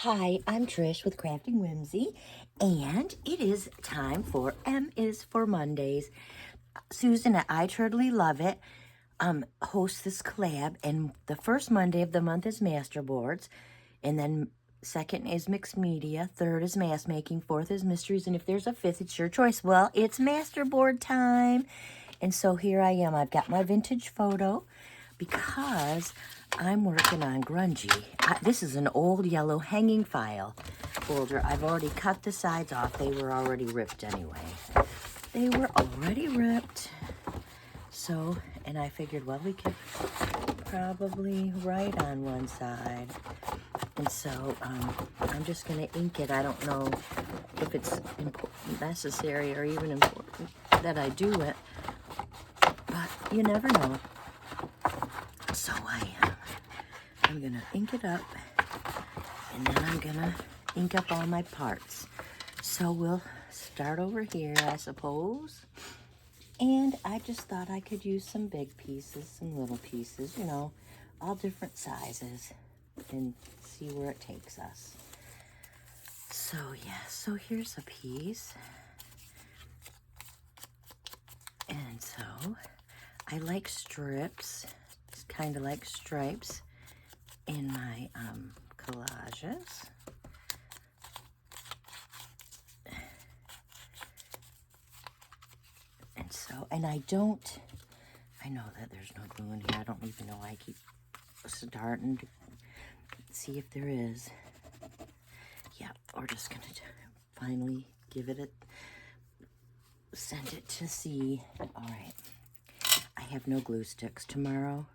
Hi, I'm Trish with Crafting Whimsy, and it is time for M is for Mondays. Susan at I Totally Love It hosts this collab, and the first Monday of the month is Masterboards, and then second is Mixed Media, third is Mass Making, fourth is Mysteries, and if there's a fifth, it's your choice. Well, it's Masterboard time, and so here I am. I've got my vintage photo because I'm working on grungy. This is an old yellow hanging file folder. I've already cut the sides off. They were already ripped anyway. They were already ripped. So, and I figured, well, we could probably write on one side. And so I'm just going to ink it. I don't know if it's necessary or even important that I do it, but you never know. So I'm gonna ink it up, and then I'm gonna ink up all my parts. So we'll start over here, I suppose. And I just thought I could use some big pieces, some little pieces, you know, all different sizes, and see where it takes us. So yeah, so here's a piece. And so I like strips. It's kind of like stripes in my collages. And so, and I know that there's no glue in here. I don't even know why I keep starting to see if there is. Yeah, we're just gonna finally give it send it to sea. All right, I have no glue sticks. Tomorrow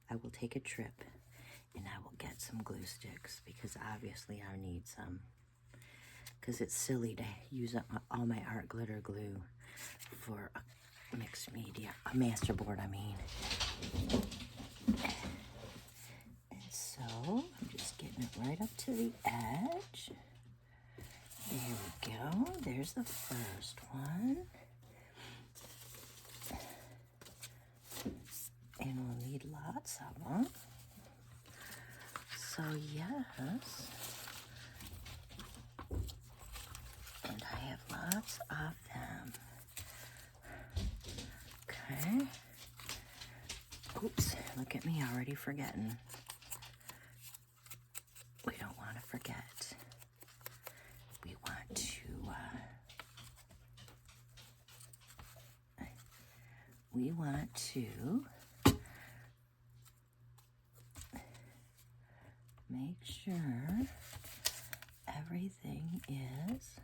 I will take a trip and I will get some glue sticks because obviously I need some, because it's silly to use up all my art glitter glue for a mixed media, a masterboard, I mean. And so I'm just getting it right up to the edge. There we go. There's the first one. And we'll need lots of them. So yes. And I have lots of them. Okay. Oops, look at me already forgetting. We don't want to forget. We want to make sure everything is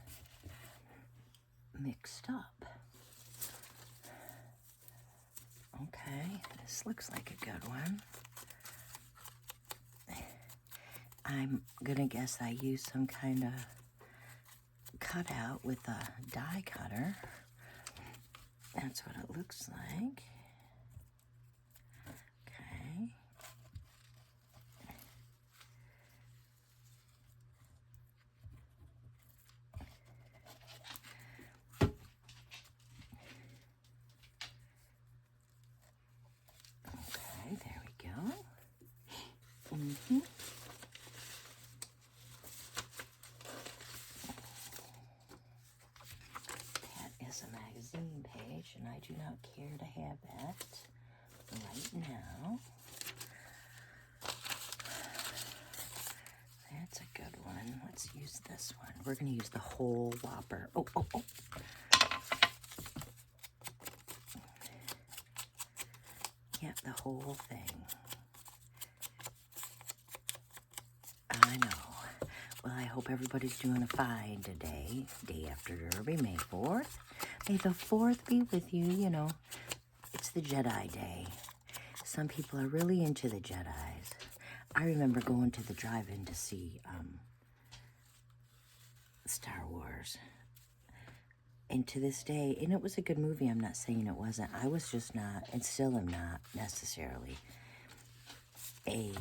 mixed up. Okay, this looks like a good one. I'm gonna guess I used some kind of cutout with a die cutter. That's what it looks like. Okay. Okay, there we go. That is a magazine page, and I do not care to have that right now. That's a good one. Let's use this one. We're going to use the whole whopper. Oh. Yep, the whole thing. I know. Well, I hope everybody's doing fine today, day after Derby, May 4th. May the 4th be with you, you know. It's the Jedi Day. Some people are really into the Jedis. I remember going to the drive-in to see Star Wars. And to this day, and it was a good movie, I'm not saying it wasn't. I was just not, and still am not necessarily, a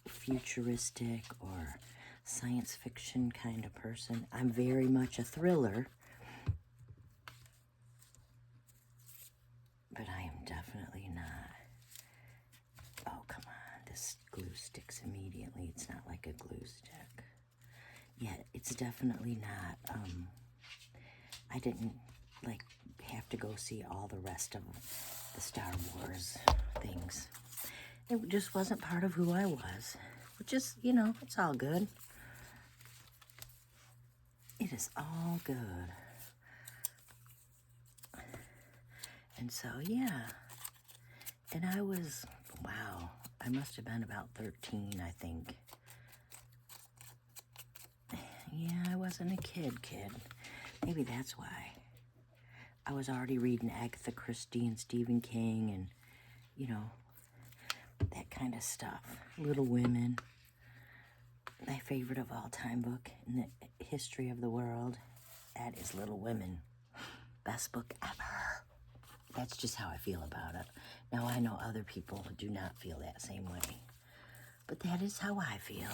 futuristic or science fiction kind of person. I'm very much a thriller, but I am definitely not. Oh, come on, this glue sticks immediately. It's not like a glue stick. it's definitely not, I didn't, like, have to go see all the rest of the Star Wars things. It just wasn't part of who I was, which is, you know, it's all good. It is all good. And so, yeah. And I was, wow, I must have been about 13, I think. Yeah, I wasn't a kid. Maybe that's why. I was already reading Agatha Christie and Stephen King and, you know, that kind of stuff. Little Women. My favorite of all time book in the history of the world. That is Little Women. Best book ever. That's just how I feel about it. Now, I know other people do not feel that same way. But that is how I feel.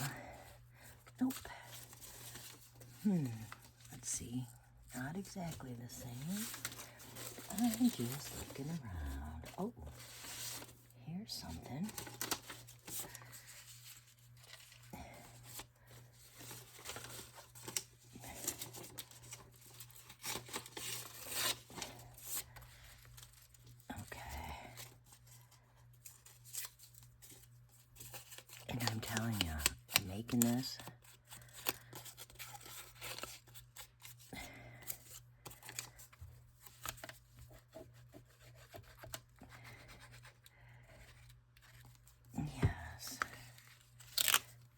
Nope. Let's see. Not exactly the same. I'm just looking around. Oh, here's something. And I'm telling you, I'm making this. Yes.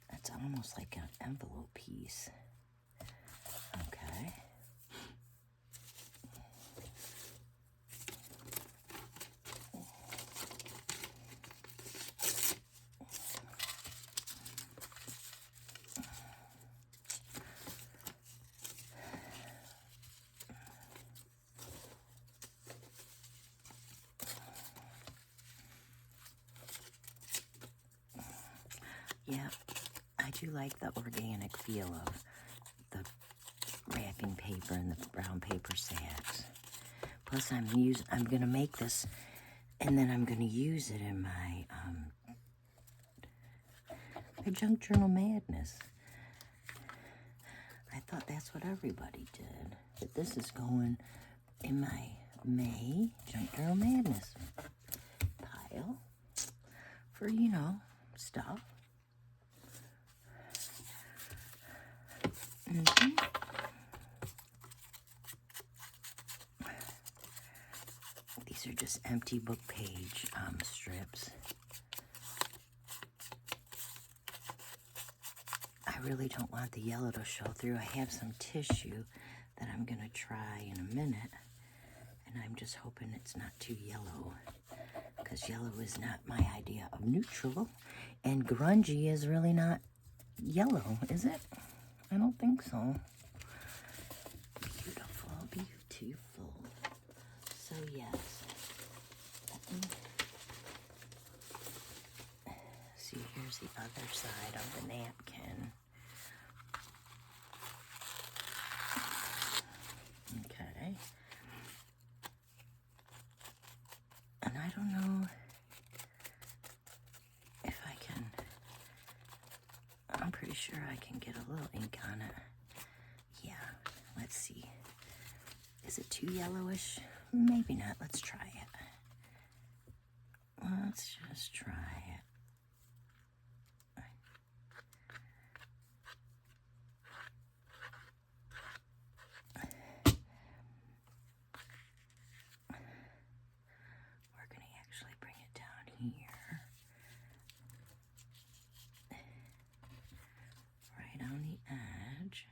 That's almost like an envelope piece. Okay. Yeah, I do like the organic feel of the wrapping paper and the brown paper sacks. Plus, I'm gonna make this, and then I'm gonna use it in my my junk journal madness. I thought that's what everybody did, but this is going in my May junk journal madness pile for, you know, stuff. These are just empty book page strips. I really don't want the yellow to show through. I have some tissue that I'm gonna try in a minute, and I'm just hoping it's not too yellow, because yellow is not my idea of neutral, and grungy is really not yellow, is it? I don't think so. Beautiful, beautiful. So yes. See, here's the other side of the napkin. Okay. And I don't know if I can, I'm pretty sure I can get a little ink on it. Yeah, let's see. Is it too yellowish? Maybe not. Let's try it. Let's just try it. We're going to actually bring it down here. Right on the edge.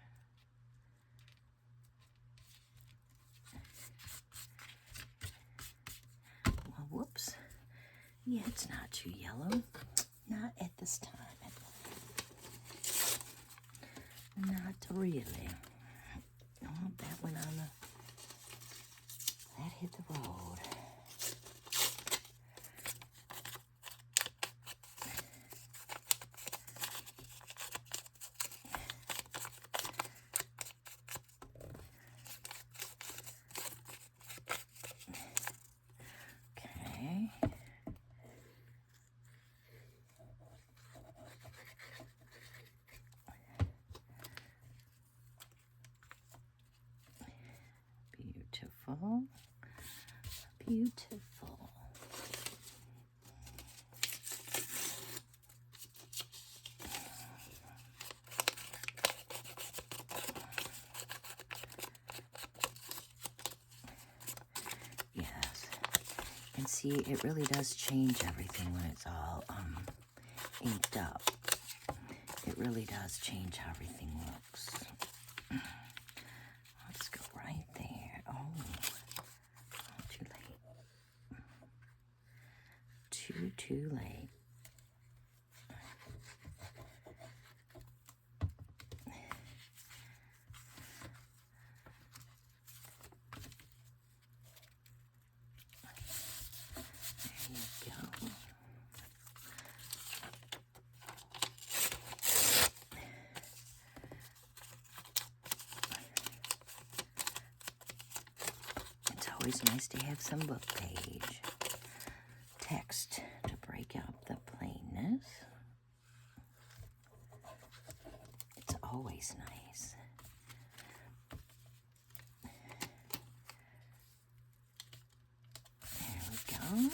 Well, whoops. Yeah, it's not too yellow. Not at this time. Not really. Oh, that went on the... That hit the road. Okay. beautiful. Beautiful. Yes. And see, it really does change everything when it's all inked up. It really does change how everything looks. Let's go right there. Oh, too late. Too late. Always nice to have some book page text to break up the plainness. It's always nice. There we go.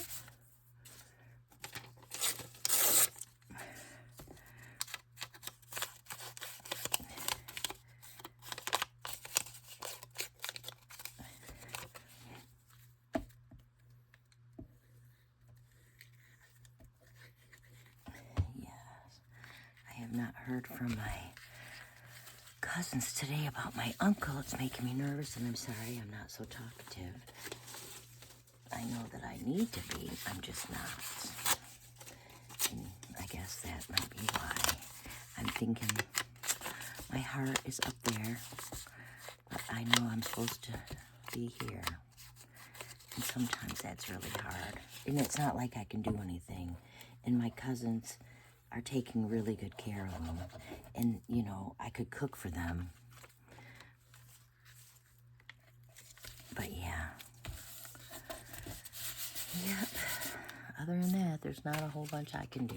Not heard from my cousins today about my uncle. It's making me nervous, and I'm sorry I'm not so talkative. I know that I need to be, I'm just not. And I guess that might be why. I'm thinking my heart is up there, but I know I'm supposed to be here. And sometimes that's really hard. And it's not like I can do anything. And my cousins are taking really good care of them. And, you know, I could cook for them. But, yeah. Yep. Other than that, there's not a whole bunch I can do.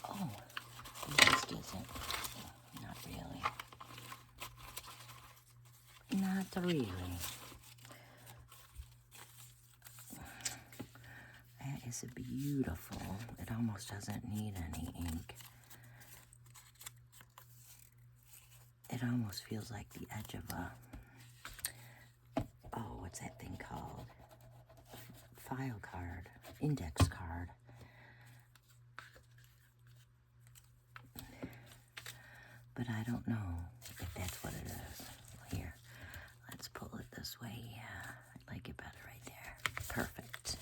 Oh, it just isn't. Not really. Not really. That is beautiful. It almost doesn't need any ink. It almost feels like the edge of a, oh, what's that thing called? File card, index card. But I don't know if that's what it is. Here, let's pull it this way. Yeah, I like it better right there. Perfect.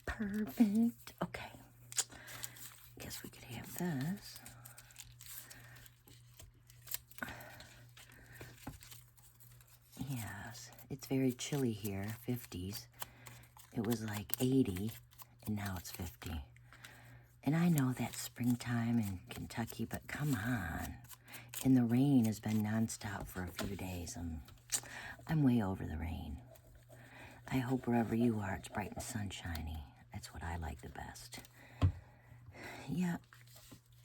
Perfect. Okay. Guess we could have this. Yes, it's very chilly here, 50s. It was like 80, and now it's 50. And I know that's springtime in Kentucky, but come on. And the rain has been nonstop for a few days. I'm way over the rain. I hope wherever you are, it's bright and sunshiny. That's what I like the best. Yeah,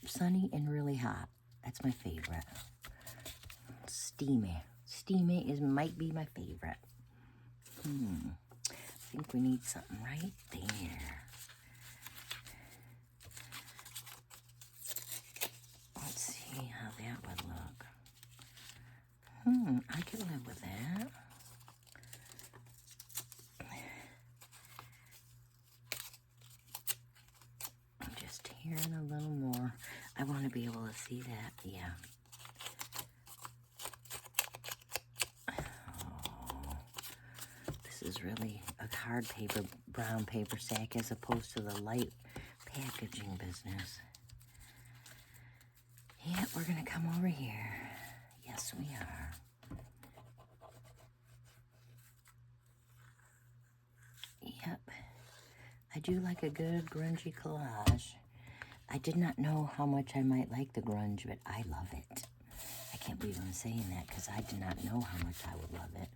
sunny and really hot. That's my favorite. Steamy. Steamy might be my favorite. I think we need something right there. Let's see how that would look. I can live with that. I'm just tearing a little more. I want to be able to see that. Yeah. Oh, this is really a hard paper, brown paper sack as opposed to the light packaging business. Yeah, we're going to come over here. Yes, we are. Yep. I do like a good grungy collage. I did not know how much I might like the grunge, but I love it. I can't believe I'm saying that because I did not know how much I would love it.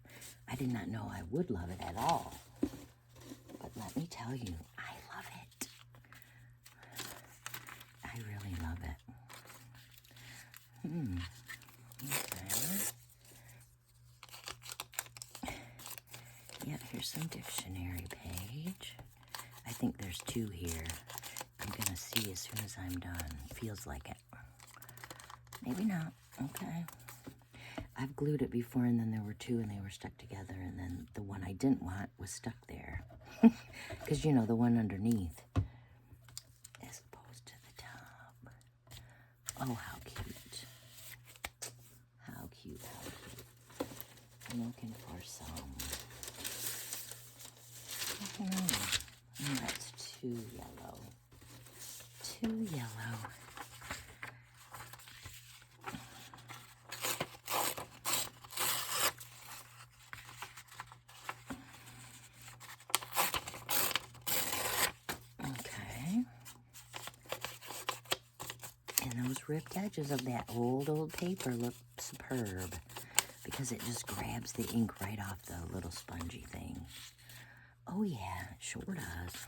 I did not know I would love it at all. But let me tell you, I love it. I really love it. Okay. Here's some dictionary page. I think there's 2 here. I'm gonna see as soon as I'm done. Feels like it. Maybe not. Okay. I've glued it before, and then there were 2 and they were stuck together, and then the one I didn't want was stuck there. Because, you know, the one underneath as opposed to the top. Oh, how cute. How cute, how cute. I'm looking for some. I don't know. Oh, that's too yellow. Too yellow. Okay. And those ripped edges of that old paper look superb because it just grabs the ink right off the little spongy thing. Oh yeah, it sure does.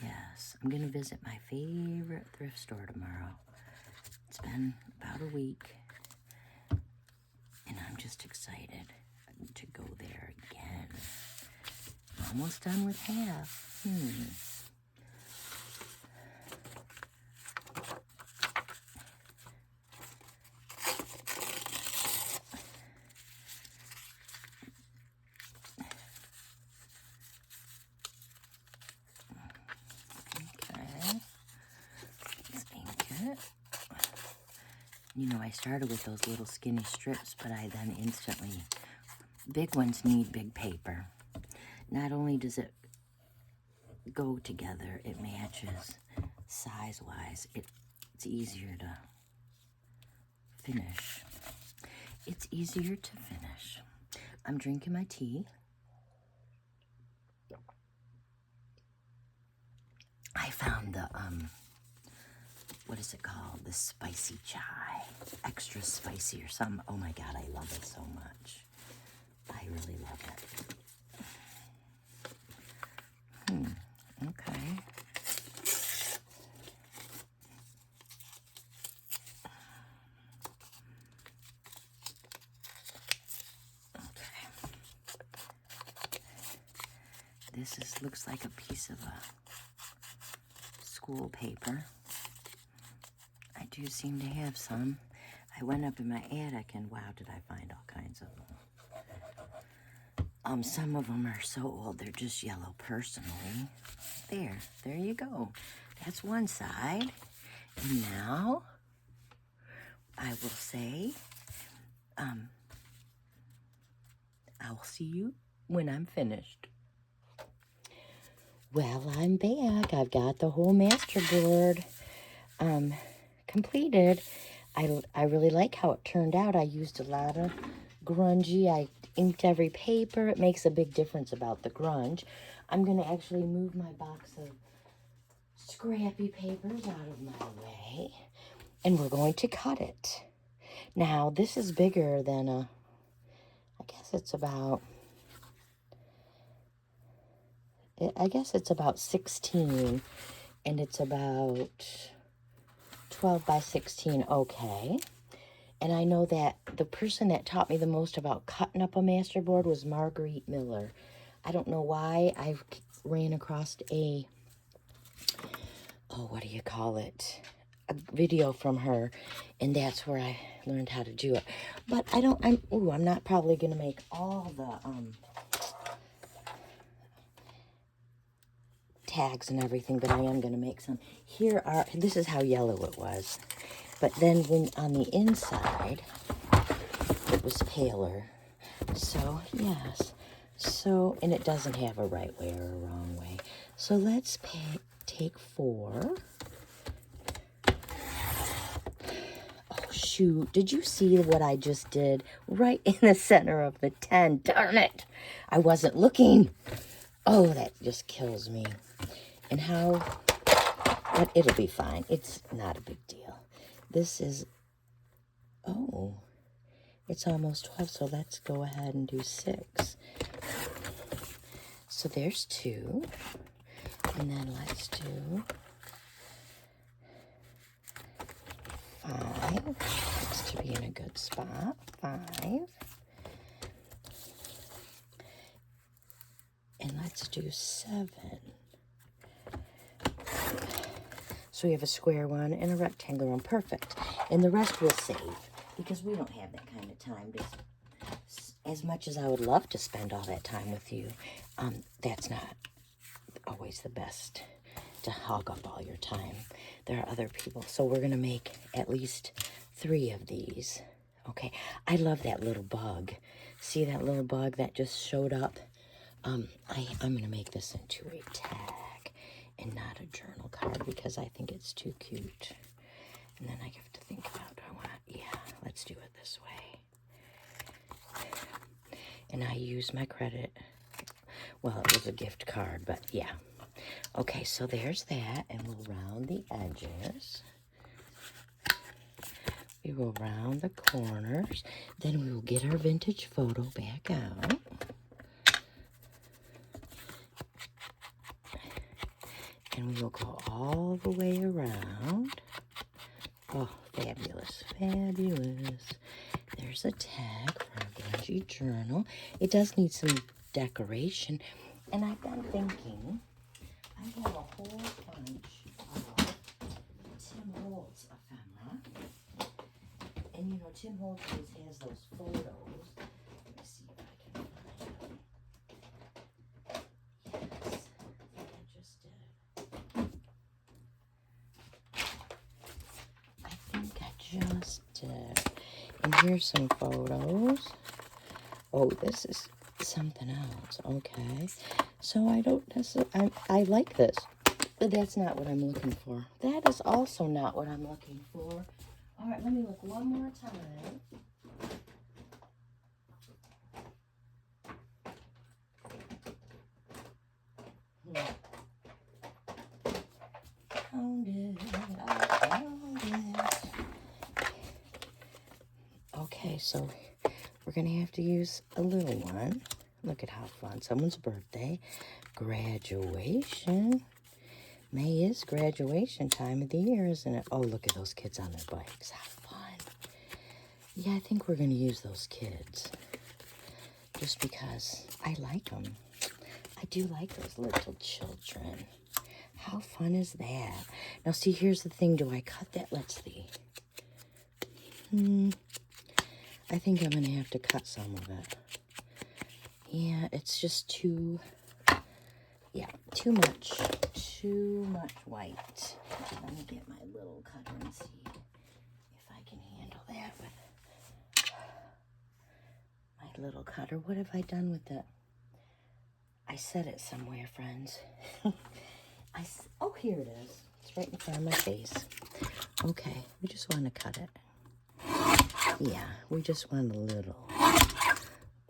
Yes, I'm gonna visit my favorite thrift store tomorrow. It's been about a week, and I'm just excited to go there again. Almost done with half. Okay, let's ink it. You know, I started with those little skinny strips, but I then instantly, big ones need big paper. Not only does it go together, it matches size-wise. It's easier to finish. It's easier to finish. I'm drinking my tea. I found the, what is it called? The spicy chai. Extra spicy or something. Oh my God, I love it so much. I really love it. Okay. This looks like a piece of a school paper. I do seem to have some. I went up in my attic and wow, did I find all kinds of them. Some of them are so old, they're just yellow personally. There you go. That's one side. And now, I will say, I'll see you when I'm finished. Well, I'm back. I've got the whole masterboard completed. I really like how it turned out. I used a lot of grungy. I inked every paper. It makes a big difference about the grunge. I'm going to actually move my box of scrappy papers out of my way, and we're going to cut it. Now, this is bigger than I guess it's about 16, and it's about 12 by 16, okay. And I know that the person that taught me the most about cutting up a masterboard was Marguerite Miller. I don't know why I ran across a video from her, and that's where I learned how to do it. But I'm not probably gonna make all the tags and everything, but I am gonna make some. This is how yellow it was. But then when on the inside, it was paler. So, yes. So, and it doesn't have a right way or a wrong way. So let's take 4. Oh, shoot. Did you see what I just did? Right in the center of the 10. Darn it. I wasn't looking. Oh, that just kills me. And but it'll be fine. It's not a big deal. This is, it's almost 12, so let's go ahead and do 6. So there's 2, and then let's do 5. Looks to be in a good spot. 5. do 7. So we have a square one and a rectangular one. Perfect. And the rest we'll save because we don't have that kind of time. As much as I would love to spend all that time with you, that's not always the best to hog up all your time. There are other people. So we're going to make at least 3 of these. Okay. I love that little bug. See that little bug that just showed up? I'm going to make this into a tag and not a journal card because I think it's too cute. And then I have to think about, let's do it this way. And I use my credit. Well, it was a gift card, but yeah. Okay, so there's that, and we'll round the edges. We will round the corners. Then we will get our vintage photo back out. And we will go all the way around. Oh, fabulous, fabulous. There's a tag for our grungy journal. It does need some decoration. And I've been thinking, I have a whole bunch of Tim Holtz ephemera. And you know, Tim Holtz always has those photos. Let me see if I can find them. Yes, I just did. I think I just did. And here's some photos. Oh, this is something else. Okay. So I don't necessarily, I like this, but that's not what I'm looking for. That is also not what I'm looking for. All right, let me look one more time. Found it. I found it. Okay, so we're going to have to use a little one. Look at how fun. Someone's birthday. Graduation. May is graduation time of the year, isn't it? Oh, look at those kids on their bikes. How fun. Yeah, I think we're going to use those kids. Just because I like them. I do like those little children. How fun is that? Now, see, here's the thing. Do I cut that? Let's see. I think I'm going to have to cut some of it. Yeah, it's just too much white. Let me get my little cutter and see if I can handle that with my little cutter. What have I done with it? I set it somewhere, friends. Oh, here it is. It's right in front of my face. Okay, we just want to cut it. Yeah, we just want a little.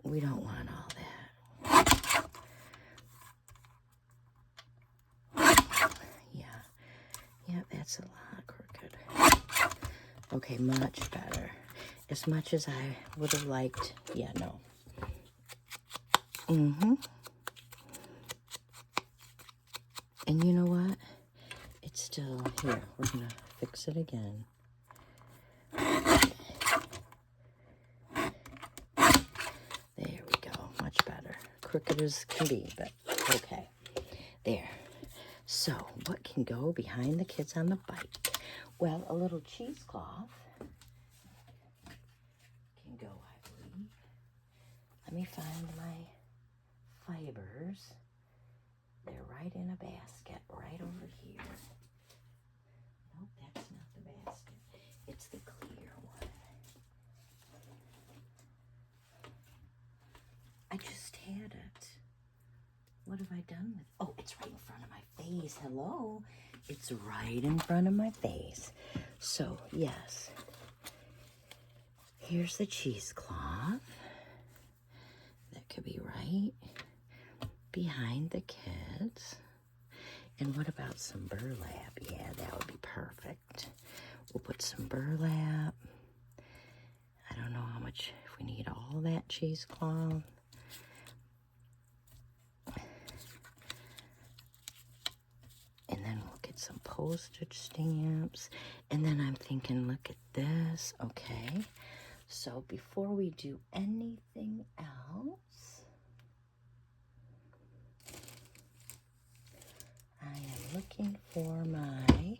We don't want all that. Yeah, that's a lot crooked. Okay, much better. As much as I would have liked. Yeah, no. And you know what? It's still here. We're going to fix it again. There we go. Much better. Crooked as can be, but okay. There. So, what can go behind the kids on the bike? Well, a little cheesecloth can go, I believe. Let me find my fibers. They're right in a basket, right over here. Nope, that's not the basket. It's the clear one. I just had it. What have I done with it? Oh, it's right in front of my face. Hello. It's right in front of my face. So, yes. Here's the cheesecloth. That could be right behind the kids. And what about some burlap? Yeah, that would be perfect. We'll put some burlap. I don't know how much, if we need all that cheesecloth. And then we'll get some postage stamps. And then I'm thinking, look at this. Okay. So before we do anything else, I am looking for my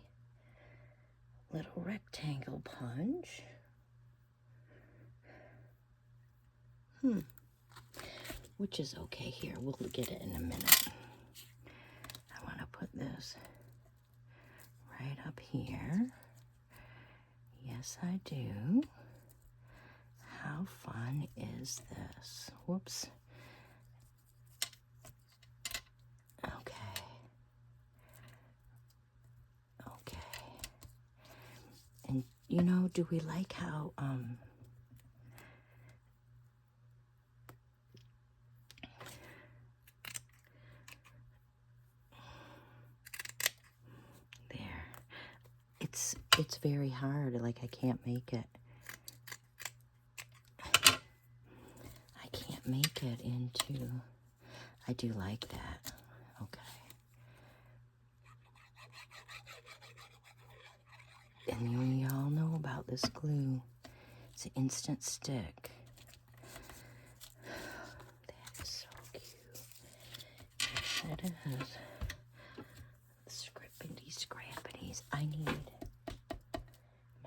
little rectangle punch. Which is okay here. We'll get it in a minute. I want to put this right up here. Yes, I do. How fun is this? Whoops. Okay. Okay. And you know, do we like how there. It's very hard, like I can't make it. I can't make it into, I do like that. Okay. And you all know about this glue. It's an instant stick. That is so cute. Yes, it is. Scrappities. I need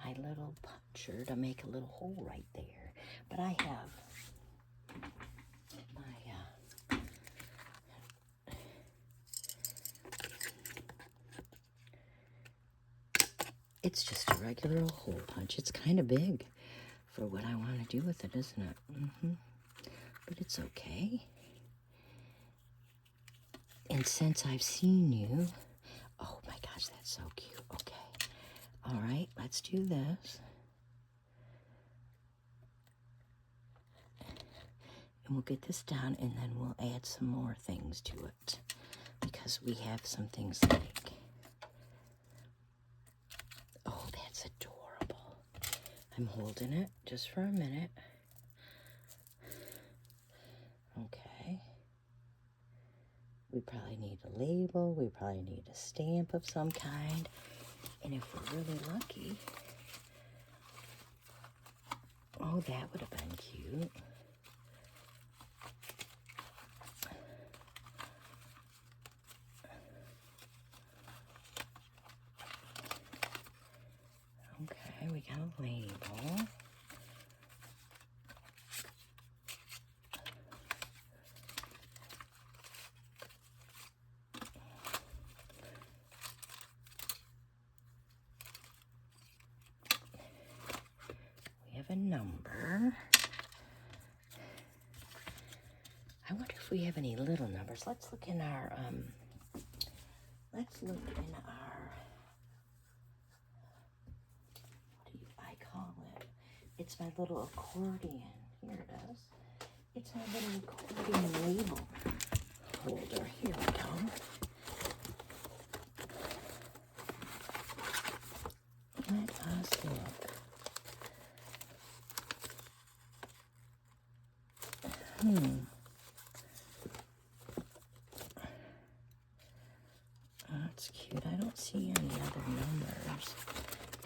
my little puncher to make a little hole right there. But I have my it's just a regular old hole punch. It's kind of big for what I want to do with it, isn't it? But it's okay. And since I've seen you, oh my gosh, that's so cute. Okay. All right, let's do this. And we'll get this down, and then we'll add some more things to it. Because we have some things like, oh, that's adorable. I'm holding it just for a minute. Okay. We probably need a label. We probably need a stamp of some kind. And if we're really lucky, oh, that would have been cute. Okay, we got a label. A number. I wonder if we have any little numbers. Let's look in our what do I call it? It's my little accordion. Here it is. It's my little accordion label holder. Here we go. Let us look. That's cute. I don't see any other numbers.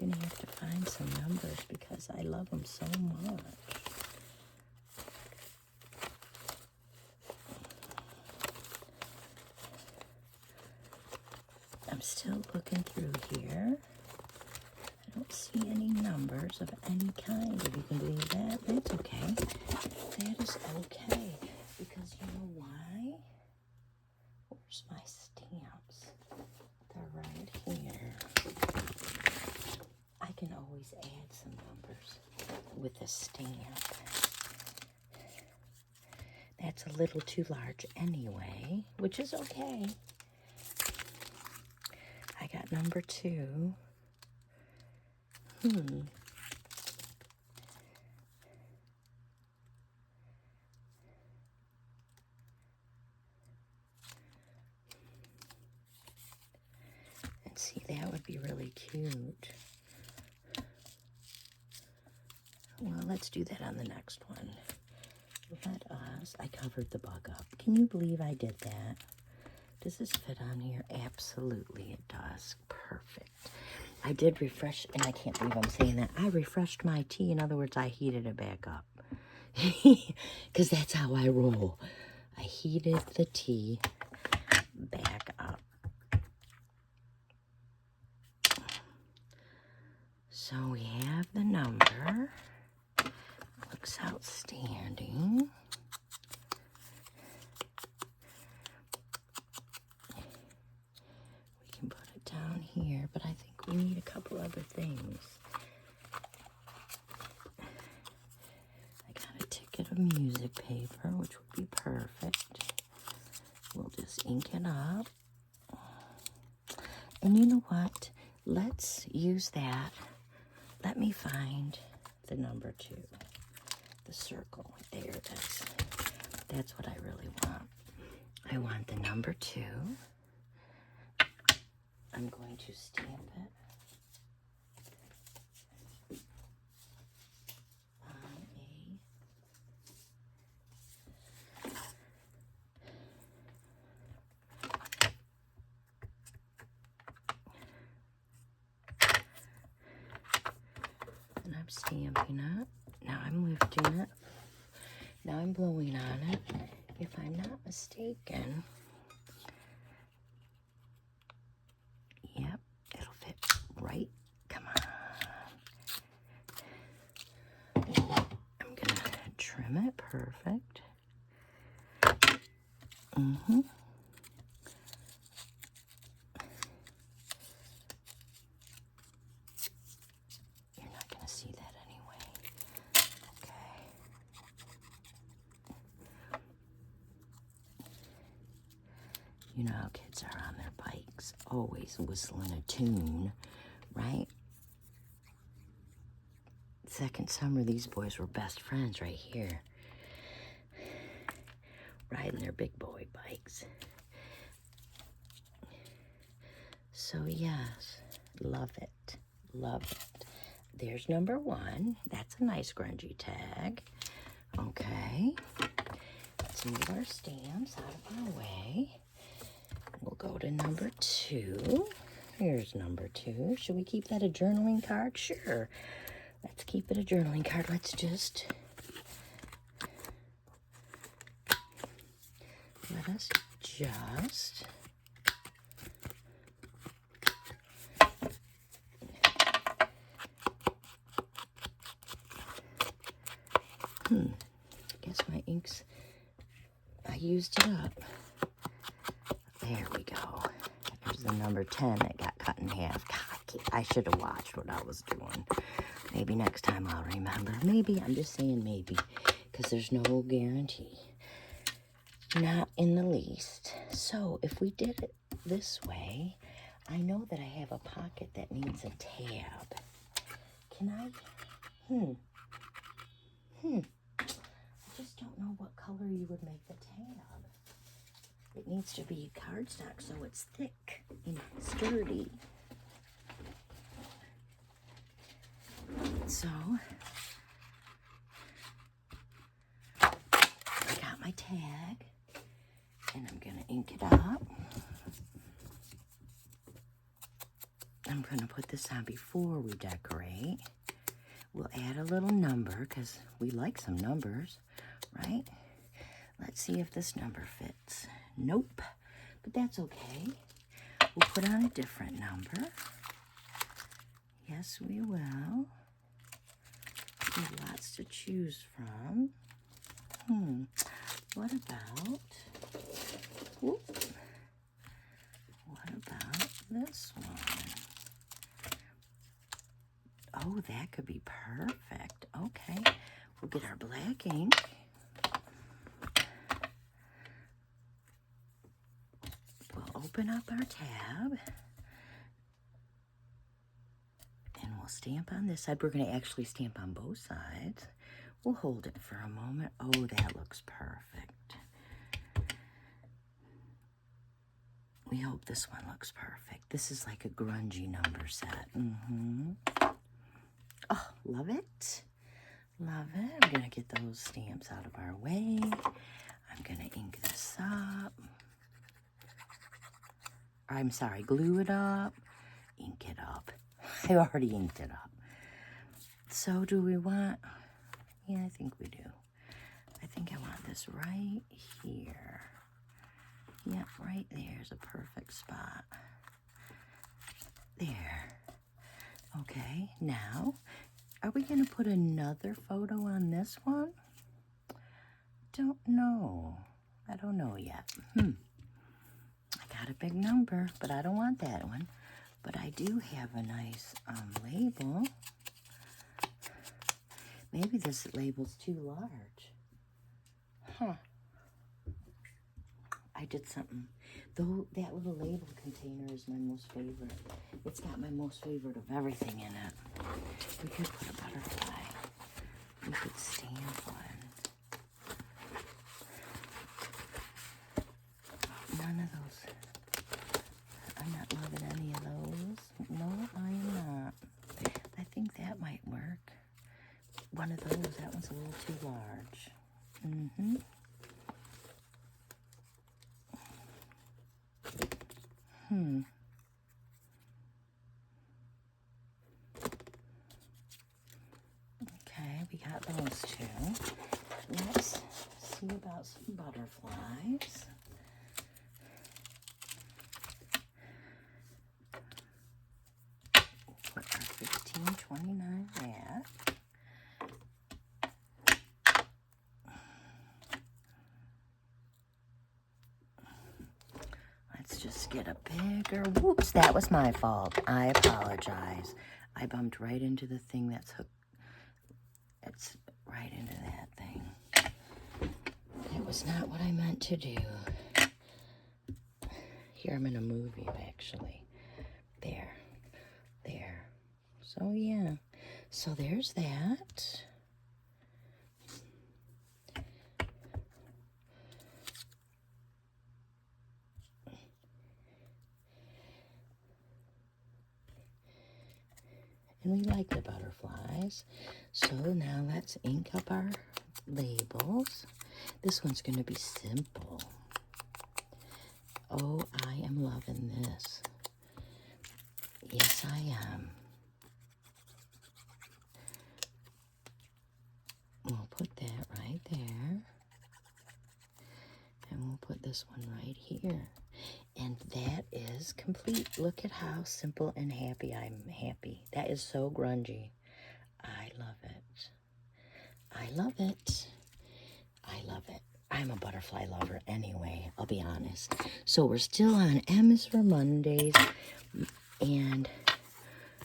I'm gonna have to find some numbers because I love them so much. I'm still looking through here. I don't see any numbers of any kind, if you can believe that. That's okay. That is okay. Because you know why? Where's my stamps? They're right here. I can always add some numbers with a stamp. That's a little too large anyway, which is okay. I got number 2. And see, that would be really cute. Well, let's do that on the next one. Let us, I covered the bug up. Can you believe I did that? Does this fit on here? Absolutely it does. Perfect. I did refresh, and I can't believe I'm saying that. I refreshed my tea. In other words, I heated it back up. Because that's how I roll. I heated the tea back up. So we have the number. Looks outstanding. We can put it down here, but I think we need a couple other things. I got a ticket of music paper, which would be perfect. We'll just ink it up. And you know what? Let's use that. Let me find the number 2. The circle. There it is. That's what I really want. I want the number 2. I'm going to stamp it on and I'm stamping it. Now I'm lifting it. Now I'm blowing on it. If I'm not mistaken, yep, it'll fit right. Come on. I'm gonna trim it perfect. You're not gonna see that anyway. Okay. You know how kids are on their bikes, always whistling a tune, right? Second summer, these boys were best friends right here. Riding their big boy bikes. So yes, love it, love it. There's number 1. That's a nice grungy tag. Okay. Let's move our stamps out of our way. We'll go to number 2. Here's number 2. Should we keep that a journaling card? Sure. Let's keep it a journaling card. Let's just let us just guess my inks, I used it up. There we go. There's the number 10 that got cut in half. God, I should have watched what I was doing. Maybe next time I'll remember. Maybe, I'm just saying maybe, because there's no guarantee. Not in the least. So if we did it this way, I know that I have a pocket that needs a tab. Can I? I just don't know what color you would make the tab. It needs to be cardstock so it's thick and sturdy. So, I got my tag, and I'm going to ink it up. I'm going to put this on before we decorate. We'll add a little number, because we like some numbers, right? Let's see if this number fits. Nope, but that's okay. We'll put on a different number. Yes, we will. There's lots to choose from. What about, what about this one? Oh, that could be perfect. Okay, we'll get our black ink. We'll open up our tab. And we'll stamp on this side. We're going to actually stamp on both sides. We'll hold it for a moment. Oh, that looks perfect. We hope this one looks perfect. This is like a grungy number set. Oh, love it. Love it. I'm going to get those stamps out of our way. I'm going to ink this up. I'm sorry, glue it up. Ink it up. I already inked it up. So do we want, yeah, I think we do. I think I want this right here. Yep, right there is a perfect spot. There. Okay, now, are we going to put another photo on this one? Don't know. I don't know yet. I got a big number, but I don't want that one. But I do have a nice label. Maybe this label's too large. Huh. I did something. Though that little label container is my most favorite. It's got my most favorite of everything in it. We could put a butterfly. We could stamp one. None of those. I'm not loving any of those. No, I am not. I think that might work. One of those. That one's a little too large. Okay, we got those two. Let's see about some butterflies. Put our 1529 that. Let's just get a bigger, whoops, that was my fault. I apologize. I bumped right into the thing that's hooked. It's right into that thing. That was not what I meant to do. Here, I'm in a movie, actually. There. So, yeah. So, there's that. And we like the butterflies. So, now let's ink up our labels. This one's going to be simple. Oh, I am loving this. Yes, I am. We'll put that right there. And we'll put this one right here. And that is complete. Look at how simple and happy I'm happy. That is so grungy. I love it. I love it. I love it. I'm a butterfly lover anyway, I'll be honest. So we're still on M is for Mondays. And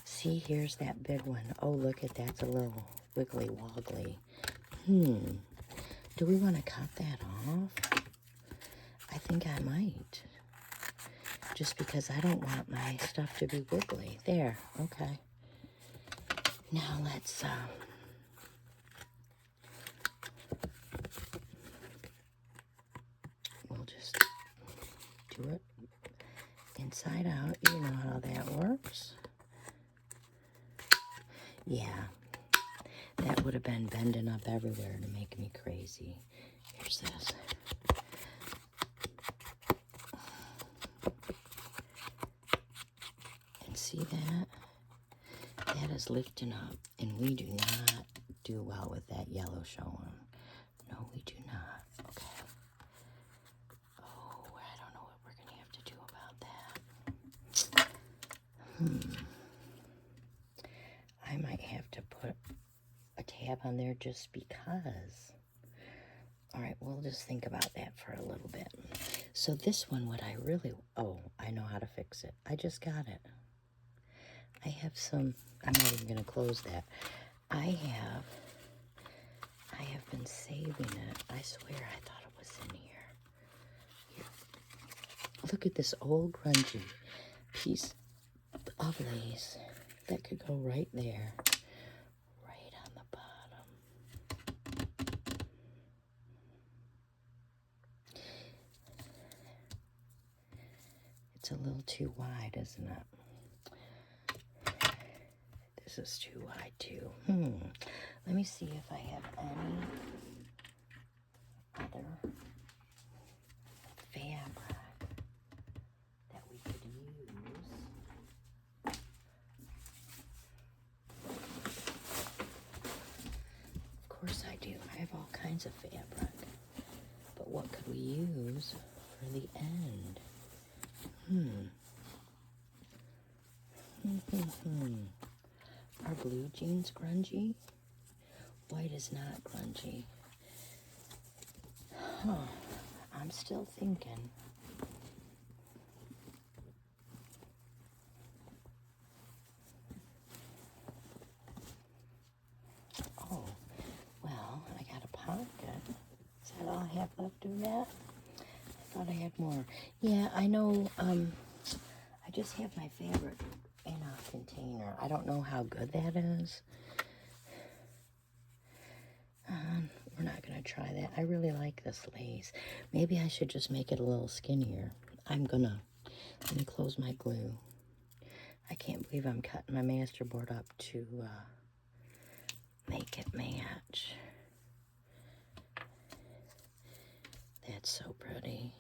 see, here's that big one. Oh, look at that's a little wiggly woggly. Do we want to cut that off? I think I might. Just because I don't want my stuff to be wiggly. There, okay. Now let's, we'll just do it inside out. You know how that works. Yeah, that would have been bending up everywhere to make me crazy. Here's this. And see that? That is lifting up, and we do not do well with that yellow showing. No, we do not. Okay. Oh, I don't know what we're going to have to do about that. I might have to put a tab on there just because. All right, we'll just think about that for a little bit. So this one, what I really, oh, I know how to fix it. I just got it. I have some, I'm not even going to close that. I have been saving it. I swear I thought it was in here. Here. Look at this old grungy piece of lace that could go right there. Right on the bottom. It's a little too wide, isn't it? This is too wide too. Let me see if I have any other fabric that we could use. Of course I do. I have all kinds of fabric. But what could we use for the end? Are blue jeans grungy? White is not grungy. Huh. I'm still thinking. Oh, well, I got a pocket. Is that all I have left of that? I thought I had more. Yeah, I know, I just have my favorite in a container. I don't know how good that is. We're not going to try that. I really like this lace. Maybe I should just make it a little skinnier. Let me close my glue. I can't believe I'm cutting my Masterboard up to make it match. That's so pretty.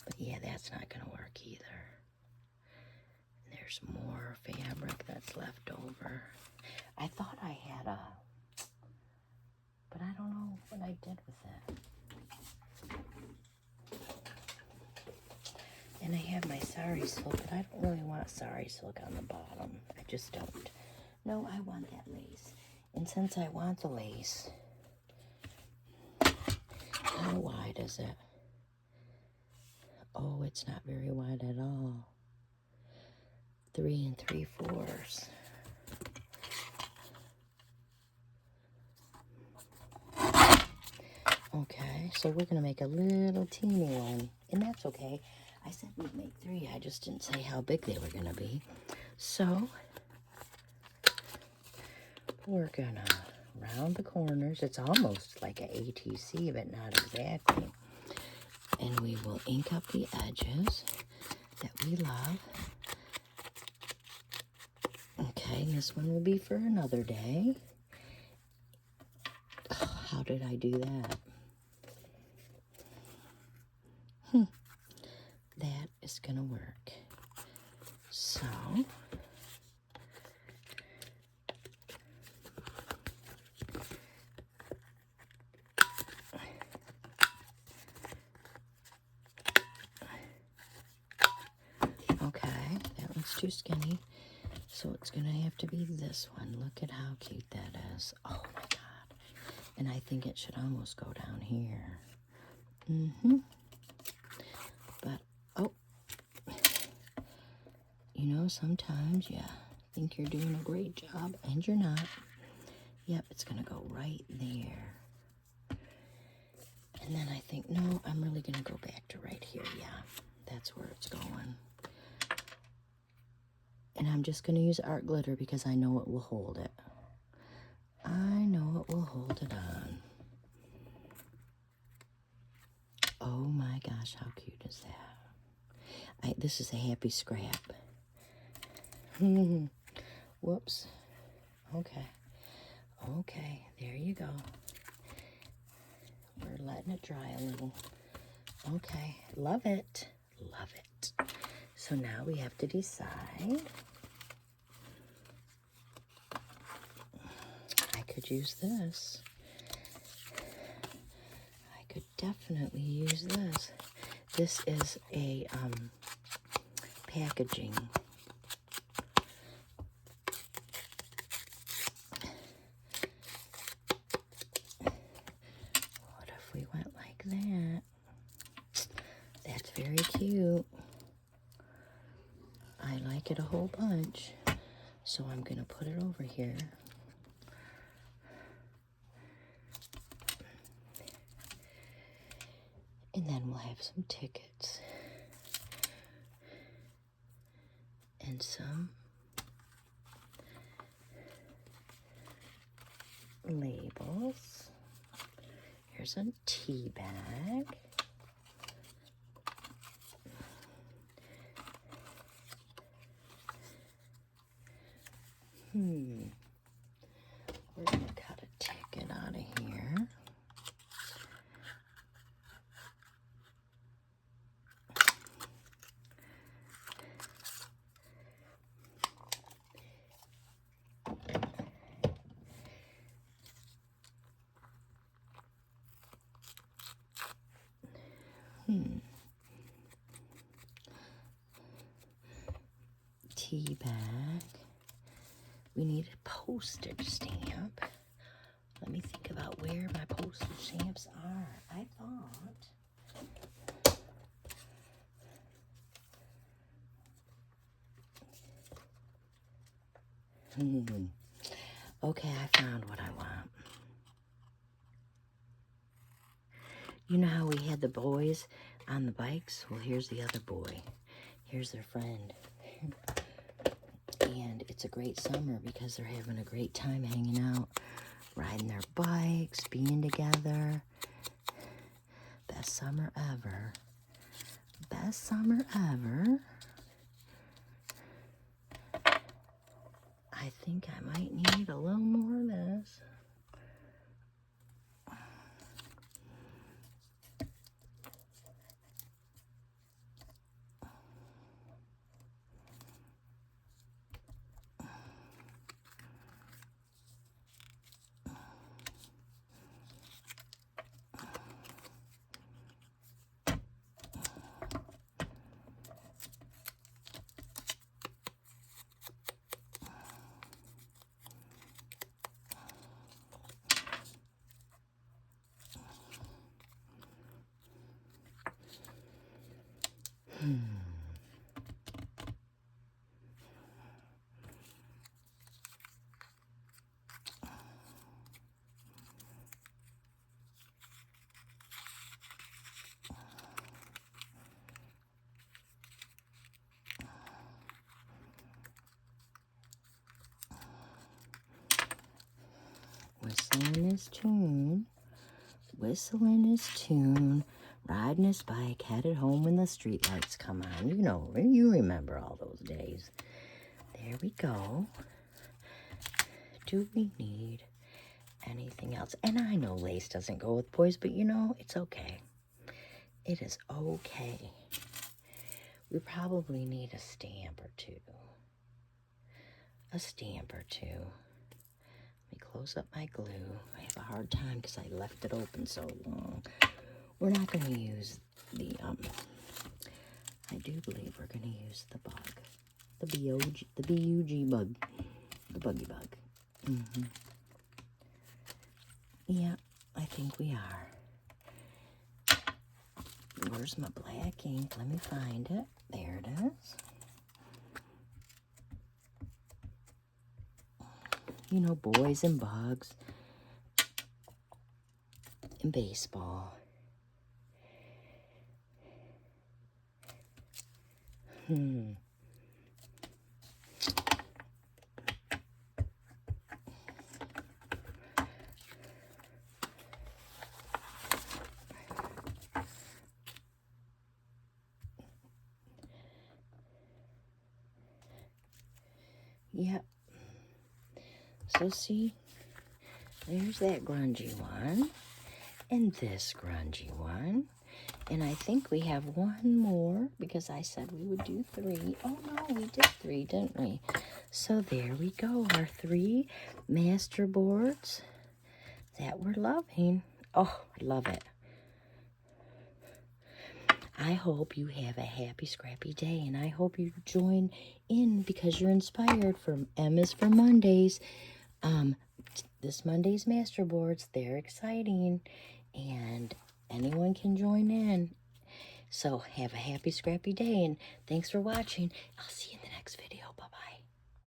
But yeah, that's not going to work either. There's more fabric that's left over. I thought I had a, but I don't know what I did with it. And I have my sari silk, but I don't really want sari silk on the bottom. I just don't. No, I want that lace. And since I want the lace, how wide is it? Oh, it's not very wide at all. 3 3/4. Okay, so we're gonna make a little teeny one, and that's okay. I said we'd make 3, I just didn't say how big they were gonna be. So, we're gonna round the corners. It's almost like an ATC, but not exactly. And we will ink up the edges that we love. Okay, this one will be for another day. Oh, how did I do that? That is gonna work. So, okay, that one's too skinny. So it's gonna have to be this one. Look at how cute that is. Oh my God. And I think it should almost go down here. But, oh, you know, sometimes you think you're doing a great job and you're not. Yep, it's gonna go right there. And then I think, no, I'm really gonna go back to right here. Yeah, that's where it's going. And I'm just gonna use art glitter because I know it will hold it. I know it will hold it on. Oh my gosh, how cute is that? This is a happy scrap. Whoops. Okay. Okay, there you go. We're letting it dry a little. Okay, love it. Love it. So now we have to decide. I could use this. I could definitely use this. This is a packaging. What if we went like that? That's very cute. I like it a whole bunch. So I'm going to put it over here. And then we'll have some tickets. And some labels. Here's a tea bag. We're going to cut a ticket out of here. Tea bag. We need a postage stamp. Let me think about where my postage stamps are. I thought... Okay, I found what I want. You know how we had the boys on the bikes? Well, here's the other boy. Here's their friend. And it's a great summer because they're having a great time hanging out, riding their bikes, being together. Best summer ever. Best summer ever. I think I might need a little more of this. Whistling his tune, whistling his tune, riding his bike, headed home when the streetlights come on. You know, you remember all those days. There we go. Do we need anything else? And I know lace doesn't go with boys, but you know, it's okay. It is okay. We probably need a stamp or two. A stamp or two. Let me close up my glue. I have a hard time because I left it open so long. We're not going to use the, I do believe we're going to use the bug. The B-U-G bug. The buggy bug. Yeah, I think we are. Where's my black ink? Let me find it. There it is. You know, boys and bugs and baseball. Yep. So see, there's that grungy one, and this grungy one, and I think we have one more, because I said we would do 3. Oh no, we did 3, didn't we? So there we go, our 3 Masterboards that we're loving. Oh, I love it. I hope you have a happy, scrappy day, and I hope you join in because you're inspired. For M is for Mondays. This Monday's Masterboards, they're exciting, and anyone can join in. So have a happy, scrappy day, and thanks for watching. I'll see you in the next video. Bye-bye.